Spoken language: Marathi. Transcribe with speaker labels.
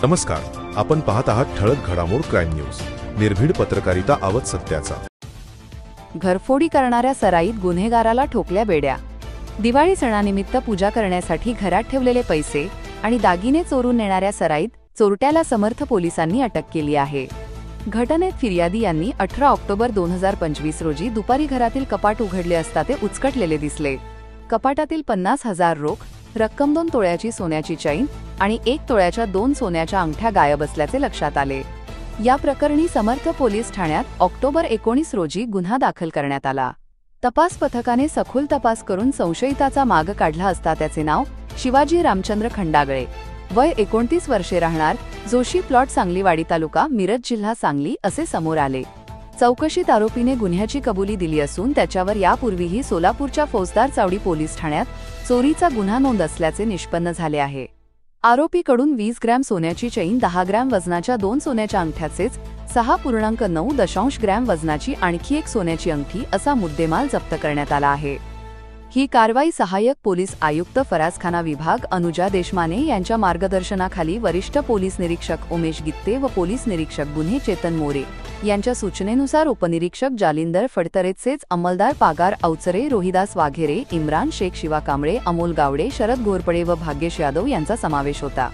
Speaker 1: नमस्कार, आपण पाहत आहात ठळक घडामोड क्राईम न्यूज. निर्भीड पत्रकारिता आवत सत्याचा.
Speaker 2: घरफोडी करणाऱ्या सराईत गुन्हेगाराला ठोकल्या बेड्या. दिवाळी सणानिमित्त पूजा करण्यासाठी घरात ठेवलेले पैसे आणि दागिने चोरून नेणाऱ्या सराईत चोरट्याला समर्थ पोलिसांनी अटक केली आहे. घटनेत फिर्यादी यांनी 18 ऑक्टोबर 2025 रोजी दुपारी घरातील कपाट उघडले असता ते उचकटलेले दिसले. कपाटातील 50,000 रोख रक्कम, 2 तोळ्याची सोन्याची चैन आणि 1 तोळ्याच्या 2 सोन्याच्या अंगठ्या गायब असल्याचे लक्षात आले. या प्रकरणी समर्थ पोलीस ठाण्यात ऑक्टोबर 19 रोजी गुन्हा दाखल करण्यात आला. तपास पथकाने सखोल तपास करून संशयिताचा माग काढला असता त्याचे नाव शिवाजी रामचंद्र खंडागळे, वय 29 वर्षे, राहणार जोशी प्लॉट, सांगलीवाडी तालुका, मिरज जिल्हा, सांगली असे समोर आले. चौकशीत आरोपीने गुन्ह्याची कबुली दिली असून त्याच्यावर यापूर्वीही सोलापूरच्या फौजदार चावडी पोलीस ठाण्यात चोरीचा गुन्हा नोंद असल्याचे निष्पन्न झाले आहे. आरोपीकडून 20 ग्रॅम सोन्याची चैन, 10 ग्रॅम वजनाच्या 2 सोन्याच्या अंगठ्याचेच 6.9 ग्रॅम वजनाची आणखी 1 सोन्याची अंगठी असा मुद्देमाल जप्त करण्यात आला आहे. ही कारवाई सहाय्यक पोलीस आयुक्त फरासखाना विभाग अनुजा देशमाने यांच्या मार्गदर्शनाखाली वरिष्ठ पोलीस निरीक्षक उमेश गित्ते व पोलीस निरीक्षक गुन्हे चेतन मोरे यांच्या सूचनेनुसार उपनिरीक्षक जालिंदर फडतरेचेच अंमलदार पागार अवचरे, रोहिदास वाघेरे, इम्रान शेख, शिवा कांबळे, अमोल गावडे, शरद घोरपडे व भाग्येश यादव यांचा समावेश होता.